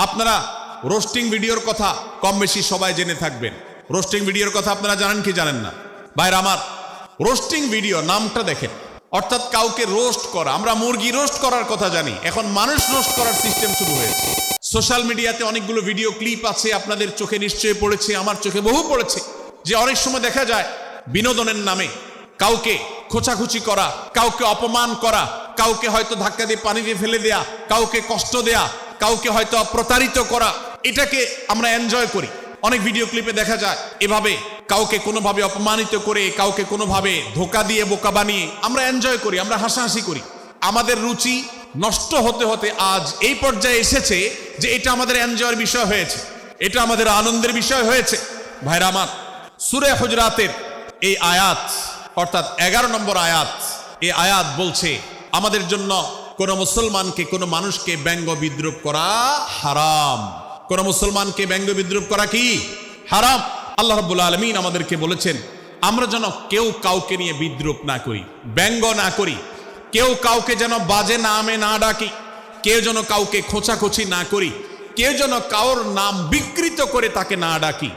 আপনারা রোস্টিং ভিডিওর কথা কম বেশি সবাই জেনে থাকবেন। রোস্টিং ভিডিওর কথা আপনারা জানেন কি জানেন না? ভাইরা আমার, রোস্টিং ভিডিও নামটা দেখেন, অর্থাৎ কাউকে রোস্ট করা। আমরা মুরগি রোস্ট করার কথা জানি, এখন মানুষ রোস্ট করার সিস্টেম শুরু হয়েছে। সোশ্যাল মিডিয়াতে অনেকগুলো ভিডিও ক্লিপ আছে, আপনাদের চোখে নিশ্চয়ই পড়েছে, আমার চোখে বহু পড়েছে, যে অনেক সময় দেখা যায় বিনোদনের নামে কাউকে খোঁচাখুচি করা, কাউকে অপমান করা, কাউকে হয়তো ধাক্কা দিয়ে পানিতে ফেলে দেয়া, কাউকে কষ্ট দেয়া, কাউকে হয়তো প্রতারিত করা, এটাকে আমরা এনজয় করি। অনেক ভিডিও ক্লিপে দেখা যায় এভাবে কাউকে কোনোভাবে অপমানিত করে, কাউকে কোনোভাবে ধোকা দিয়ে বোকা বানিয়ে আমরা এনজয় করি, আমরা হাসাহাসি করি। আমাদের রুচি নষ্ট হতে হতে আজ এই পর্যায়ে এসেছে যে এটা আমাদের এনজয়ের বিষয় হয়েছে, এটা আমাদের আনন্দের বিষয় হয়েছে। ভাইরা আমার, সূরা হুজরাতের এই আয়াত, অর্থাৎ 11 নম্বর আয়াত, এই আয়াত বলছে আমাদের জন্য কোন মুসলমানকে, কোন মানুষকে ব্যঙ্গ বিদ্রুপ করা হারাম। কোন মুসলমানকে ব্যঙ্গ বিদ্রুপ করা কি হারাম। আল্লাহ রাব্বুল আলামিন আমাদেরকে বলেছেন আমরা যেন কেউ কাউকে নিয়ে বিদ্রুপ না করি, ব্যঙ্গ না করি, কেউ কাউকে যেন বাজে নামে না ডাকি, কেউ যেন কাউকে খোঁচাখুচি না করি, কেউ যেন কারোর নাম বিকৃত করে তাকে না ডাকি।